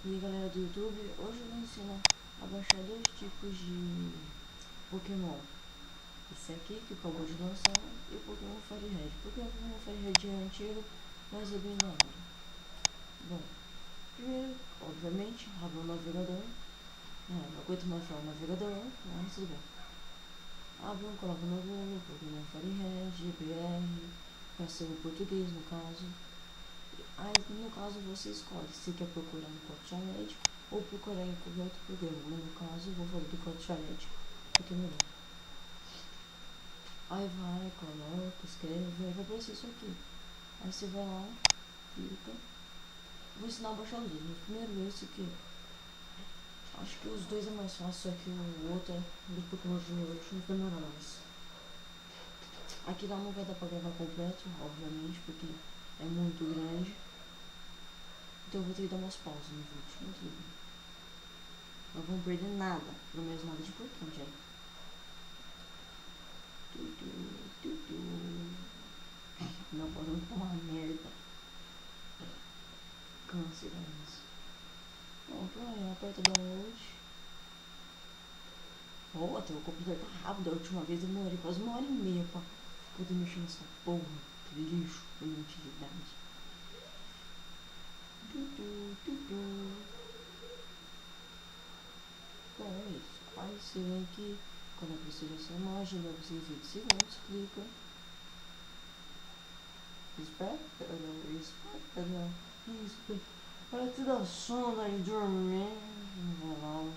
E aí galera do YouTube, hoje eu vou ensinar a baixar dois tipos de Pokémon. Esse aqui que acabou de lançar e o Pokémon Fire Red. Porque o Pokémon Fire Red é antigo, mas é bem da hora. Bom, primeiro, obviamente, abre o navegador. Não aguento mais falar navegador, mas tudo bem. Abre, coloca no Google, Pokémon Fire Red, BR, para ser o português no caso. Aí no caso você escolhe se quer procurar no Cotchared ou procurar em qualquer outro programa. No caso eu vou falar do Cotchared, porque é melhor. Aí vai, coloca, escreve, vai aparecer isso aqui. Aí você vai lá, clica. Vou ensinar a baixar os dois, mas primeiro esse aqui. Acho que os dois é mais fácil, só que o outro é do Pokémon Generation demora mais. Aqui lá não vai dar pra gravar completo, obviamente, porque é muito grande. Então eu vou ter que dar umas pausas no vídeo, mas tudo bem. Não vamos perder nada, pelo menos nada de importante aí. Não podemos tomar merda. Cancelamos. Pronto, aí aperta download. Oh, até o computador tá rápido. A última vez eu demorei quase 1h30 pra poder mexer nessa porra. Que lixo, inutilidade. Bom, é isso. Aí você vem aqui, quando aparecer essa imagem, deve ser 20 segundos, clica. Espera. Para te dar sono aí, dormir. Vou lá,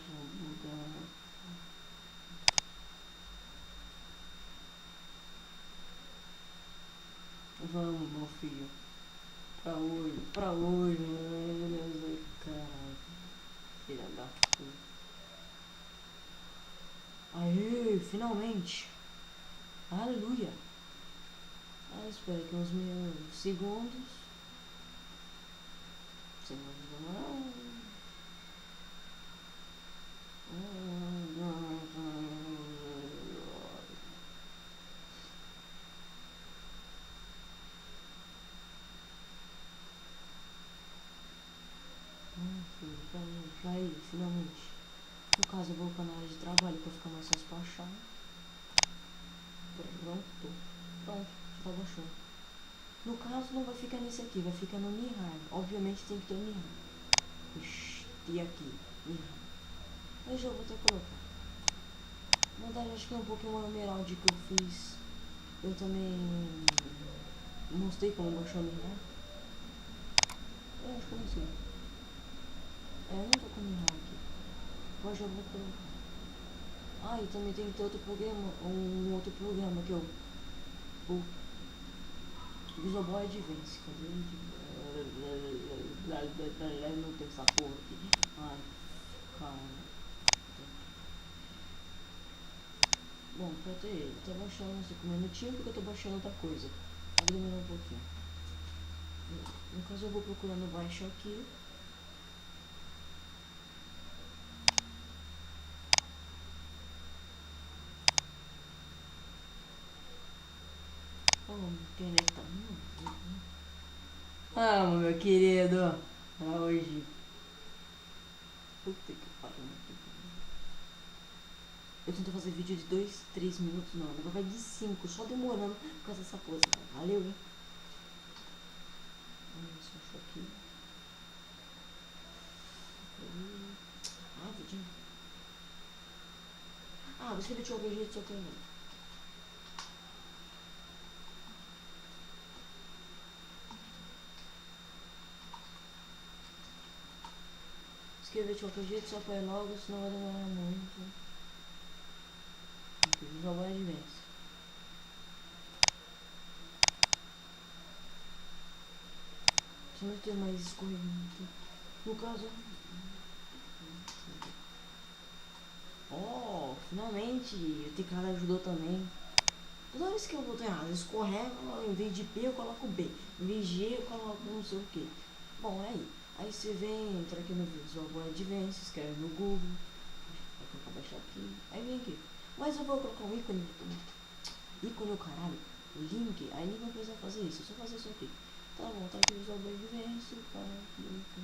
vamos, meu filho. Pra hoje, meu Deus, caralho. Filha da puta. Aê, finalmente. Aleluia. Ah, espera aqui uns mil segundos. Segundos demorar. Aí, finalmente. No caso, eu vou para a área de trabalho para ficar mais fácil para achar. Pronto, já tá baixando. No caso, não vai ficar nesse aqui, vai ficar no Nihar. Obviamente tem que ter o Nihar. Ixi, e aqui, Nihar. Eu já vou ter que colocar. Na verdade, acho que é um Pokémon Emerald que eu fiz. Eu também mostrei como baixar o Nihar. Eu acho que eu não sei. Eu não tô com o Nihar aqui. Mas já vou colocar. Ah, e também tem que ter outro programa, um outro programa que eu... O Visual Boy Advance, cadê? Não tem essa porra aqui. Ai, cara. Bom, pra ter ele, tá baixando 5 minutinhos porque eu tô baixando outra coisa. Vai demorar um pouquinho. No caso eu vou procurando baixo aqui. Oh, minha internet tá muito. Ah, meu querido. Hoje. Puta que pariu. Eu tento fazer vídeo de 2, 3 minutos, não. Agora vai de 5, só demorando por causa dessa coisa. Valeu, hein? Vamos ver se eu acho aqui. Ah, vidinho. Ah, vou escrever de qualquer jeito, só tem. Escrever de qualquer jeito, só põe logo, senão vai demorar muito. Já vai de vez. Só não tem mais escorrimento. No caso. Oh, finalmente! O teclado ajudou também. Toda vez que eu boto errado, escorrega, em vez de P eu coloco B. Em vez de G eu coloco não sei o que. Bom, é aí. Aí você vem, entra aqui no Visual Boy Advance, escreve no Google. Vai colocar baixar aqui. Aí vem aqui. Mas eu vou colocar um ícone. Ícone o caralho. Link. Aí ninguém precisa fazer isso. É só fazer isso aqui. Tá bom, tá aqui o Visual Boy Advance. Tá, clica.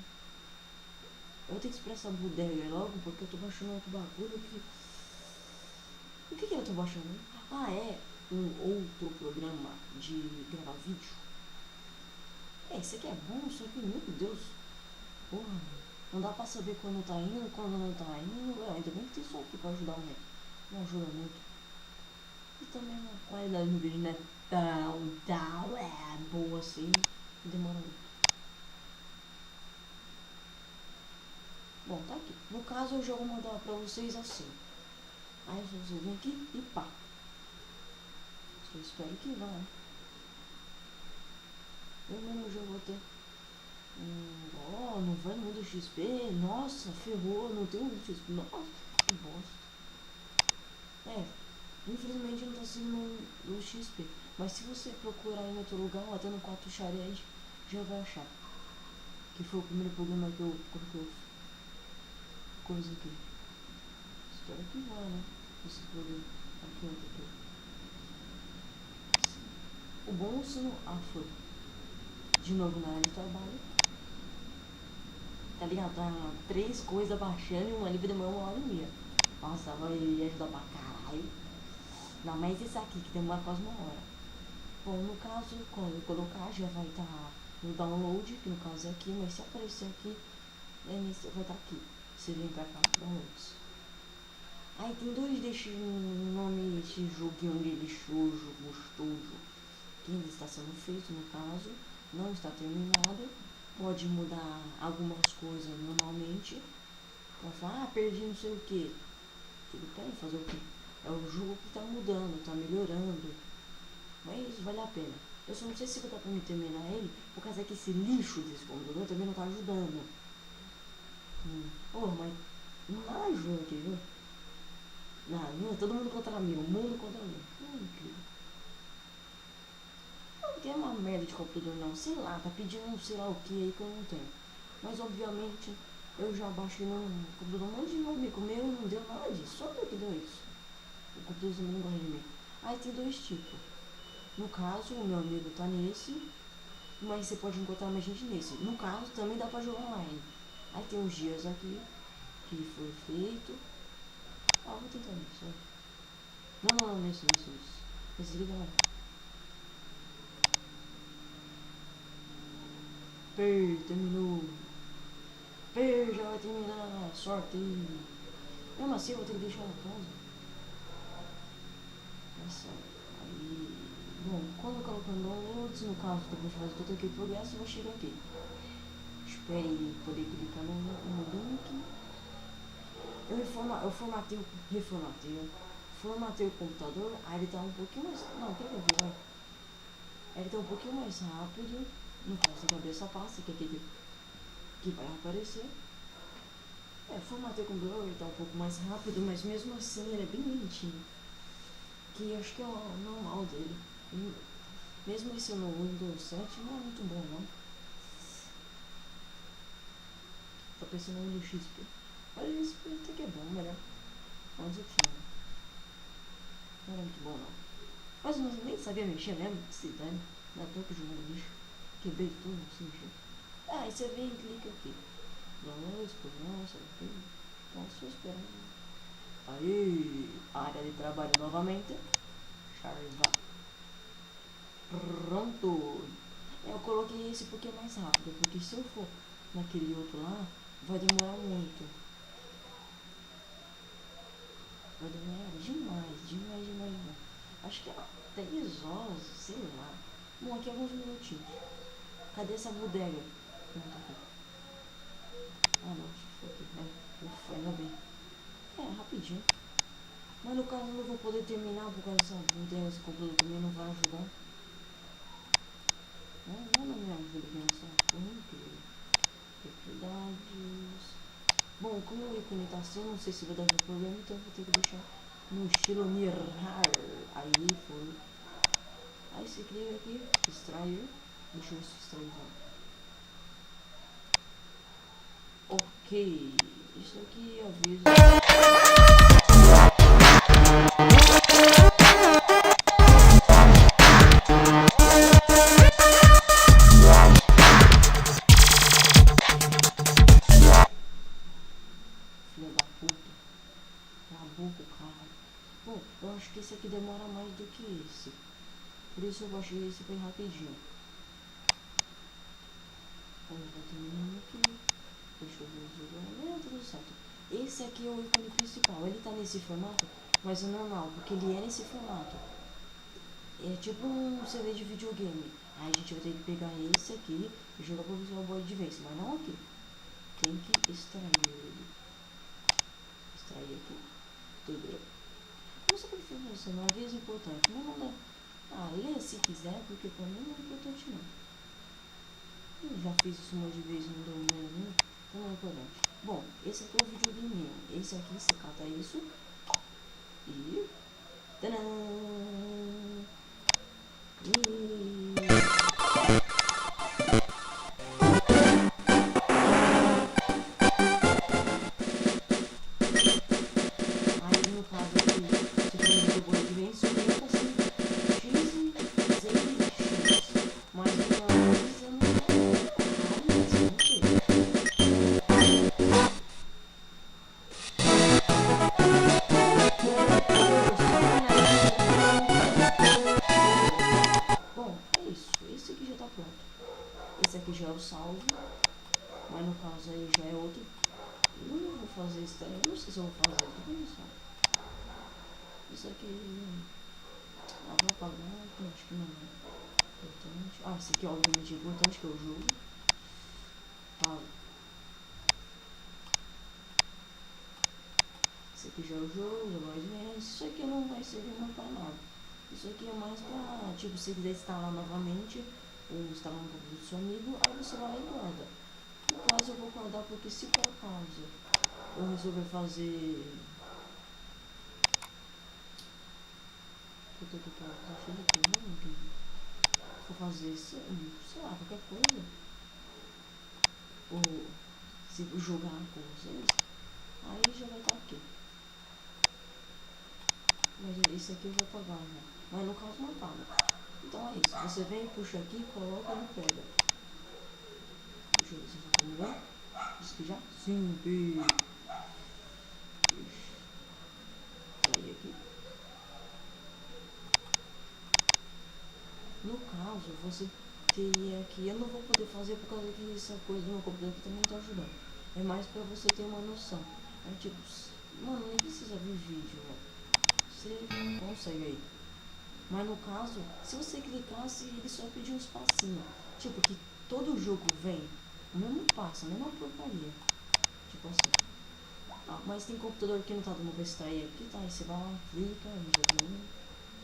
Eu tenho que expressar bodega logo porque eu tô baixando outro bagulho que... O que eu tô baixando? Ah, é um outro programa de gravar vídeo. Esse aqui é bom, só que, meu Deus, porra, não dá pra saber quando tá indo, quando não tá indo. Ainda bem que tem só aqui pra ajudar o né? Não ajuda muito. E também a qualidade do vídeo não é tão boa assim. Demora muito. Bom, tá aqui. No caso, eu já vou mandar pra vocês assim. Aí vocês vêm aqui e pá. Eu espero que vá. Eu mesmo já vou ter. Não vai no mundo XP. Nossa, ferrou, não tem um mundo XP. Nossa, que bosta. Infelizmente não tá sendo no XP. Mas se você procurar em outro lugar, até no 4 Xared, já vai achar. Que foi o primeiro programa que eu coloquei coisa aqui. Espero que vá, né? Esse programa. Aqui, aqui. O bom é sendo afro. De novo na área de trabalho. Tá ligado? Tá 3 coisas baixando e uma ali demorou 1h30. Nossa, vai ajudar pra caralho. Não, mas isso aqui que demora quase 1 hora. Bom, no caso, quando eu colocar já vai estar no download, que no caso é aqui, mas se aparecer aqui, vai estar aqui. Você vem pra cá, downloads. Aí tem 2 desses nome desse joguinho de lixoso, gostoso, que ainda está sendo feito, no caso, não está terminado. Pode mudar algumas coisas normalmente. Pode falar, perdi não sei o que. Tudo bem, fazer o que? É o jogo que tá mudando, tá melhorando. Mas vale a pena. Eu só não sei se vai dar pra me terminar ele, por causa que esse lixo desse computador também não tá ajudando. Mas não ajuda aqui, viu? Não, todo mundo contra mim, o mundo contra mim. Incrível. Não tem uma merda de computador não, sei lá, tá pedindo um sei lá o que aí que eu não tenho. Mas obviamente eu já baixei no computador um monte de amigo meu e não deu nada disso, só eu que deu isso. O computador também não gosta de mim. Aí tem 2 tipos. No caso, o meu amigo tá nesse, mas você pode encontrar mais gente nesse. No caso, também dá pra jogar online. Aí tem uns dias aqui que foi feito. Vou tentar isso. Não, nesse. Desliga lá. Terminou. Já vai terminar. Sorte. Mesmo assim, eu vou ter que deixar uma pausa. Nossa, aí... Bom, quando eu coloco downloads, no caso, depois de fazer todo aquele progresso, vai chegar aqui. Espere poder clicar no link. Eu formatei o computador, aí ele tá um pouquinho mais... Não, quer ver, vai. Ele tá um pouquinho mais rápido. No caso, tem que abrir essa pasta, que é aqui que vai aparecer. Formatei o computador, ele tá um pouco mais rápido, mas mesmo assim ele é bem lentinho. Que acho que é o normal dele. Mesmo esse no Windows 7 não é muito bom, não. Tô pensando no Windows XP. Mas o XP até que é bom, melhor. Mas eu tinha. Não era muito bom, não. Mas eu nem sabia mexer mesmo, se dane. Na toa que jogando lixo. Quebrei tudo, sem mexer. Aí você vem e clica aqui. Downloads, programação, posso esperar. Aí, área de trabalho novamente. Charva. Pronto. Eu coloquei esse porque é mais rápido, porque se eu for naquele outro lá, vai demorar muito. Vai demorar demais. Acho que é 3 horas, sei lá. Bom, aqui alguns minutinhos. Cadê essa bodega? Não, tá aqui. Não, foi aqui. Ufa, ainda bem. Rapidinho. Mas no caso eu não vou poder terminar por causa dessa bodega, esse computador também não vai ajudar. Não me ajuda aqui nessa incrível. Propriedades. Bom, como o ícone tá assim, não sei se vai dar algum problema, então vou ter que deixar no estilo mirar. Aí foi. Aí você clica aqui, extrair. Deixa eu ver se extrair. Ok. Isso aqui avisa. que esse aqui demora mais do que esse. Por isso eu baixei esse bem rapidinho. Vamos terminando aqui. Deixa eu ver o jogo. Tudo certo. Esse aqui é o ícone principal. Ele tá nesse formato, mas é normal, porque ele é nesse formato. É tipo um CD de videogame. Aí a gente vai ter que pegar esse aqui e jogar pro Visual Boy de vez. Mas não aqui. Tem que extrair ele. Extrair aqui. Tudo bem. Não sei porque você não avisa importante. Mas não dá. Lê se quiser, porque pra mim não é importante não. Eu já fiz isso um monte de vezes, não deu mesmo. Então não é importante. Bom, esse aqui é o videogame. Esse aqui você cata isso. E... tadã! Esse aqui já é o salvo, mas no caso aí já é outro. Eu não vou fazer isso daí, eu não sei se eu vou fazer, tô pensando. Isso aqui. Vou apagar, acho que não é importante. Esse aqui é obviamente importante, que é o jogo. Esse aqui já é o jogo, mas isso aqui não vai servir muito pra nada. Isso aqui é mais pra, tipo, se quiser instalar novamente, ou instalar no computador do seu amigo, aí você vai lá e guarda. No caso eu vou guardar porque se por acaso eu resolver fazer... Puta que pariu, tá cheio de coisa aqui. For fazer, sei lá, qualquer coisa. Ou se jogar com vocês, aí já vai estar aqui. Mas esse aqui eu vou apagar já. Mas no caso não apaga. Então é isso. Você vem, puxa aqui, coloca e pega. Deixa eu ver se já tá melhor. Isso aqui já? Sim, sair aqui. No caso, você teria que... Eu não vou poder fazer por causa que essa coisa do meu computador aqui também tá ajudando. É mais pra você ter uma noção. É tipo... Mano, nem precisa ver vídeo, ó. Você consegue aí. Mas no caso, se você clicasse, ele só pedir uns passinhos. Tipo, que todo jogo vem o mesmo passo, a mesma porcaria. Tipo assim. Mas tem computador que não tá dando pra extrair aqui, tá? Aí você vai lá, clica, e já tem.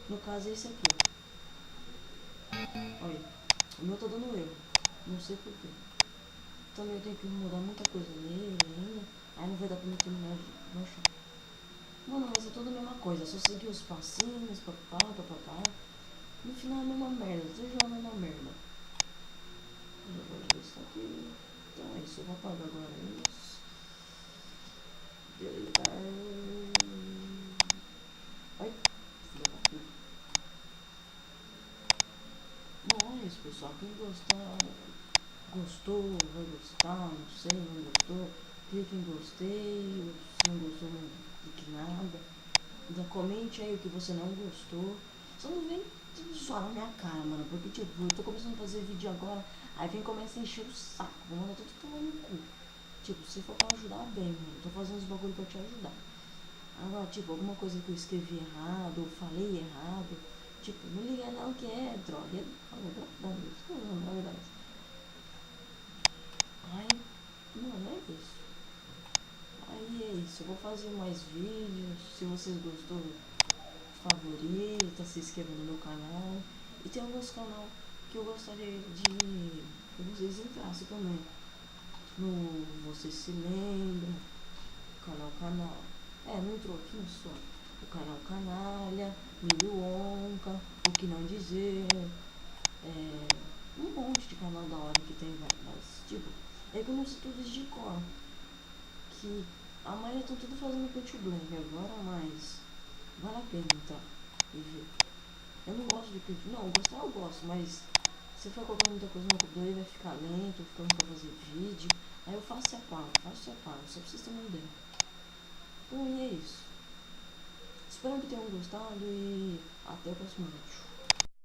No caso é esse aqui, ó. Olha, o meu tá dando erro. Não sei porquê. Também eu tenho que mudar muita coisa nele ainda. Aí não vai dar pra me terminar de baixar. Mano, mas é tudo a mesma coisa. Só seguir os passinhos, papapá. No final é a mesma merda. Você já é a mesma merda. Eu vou ver isso aqui. Então é isso. Eu vou apagar agora isso. Deletar. Ai, filha da puta. Bom, é isso, pessoal. Quem gostar, gostou, vai gostar. Não sei, não gostou. Clique em gostei. Se não gostou, não clique em nada. Então comente aí o que você não gostou. Só não vem zoar na minha cara, mano. Porque tipo, eu tô começando a fazer vídeo agora. Aí vem começa a encher o saco. Mano, eu tô tomando no cu. Tipo, se for pra ajudar, bem, mano. Eu tô fazendo os bagulho pra te ajudar. Agora, tipo, alguma coisa que eu escrevi errado, ou falei errado. Tipo, não liga não que é droga. Na verdade. Ai, mano, é isso. Aí é isso. Eu vou fazer mais vídeos. Se vocês gostou, favorita, se inscreva no meu canal. E tem alguns canais que eu gostaria de que vocês entrassem também. No Você Se Lembra, canal. Não entrou aqui, não só. O canal Canalha, Milho Onca, O Que Não Dizer. Um monte de canal da hora que tem, mas tipo, é que eu não sei todos de cor. Que a maioria estão tudo fazendo Put Blank agora, mas vale a pena entrar e ver. Eu não gosto de pedir. Não, gostar eu gosto, mas se for colocar muita coisa no computador ele vai ficar lento, ficando pra fazer vídeo. Aí eu faço e apago, só pra vocês terem uma ideia. Bom, e é isso. Espero que tenham gostado e até o próximo vídeo.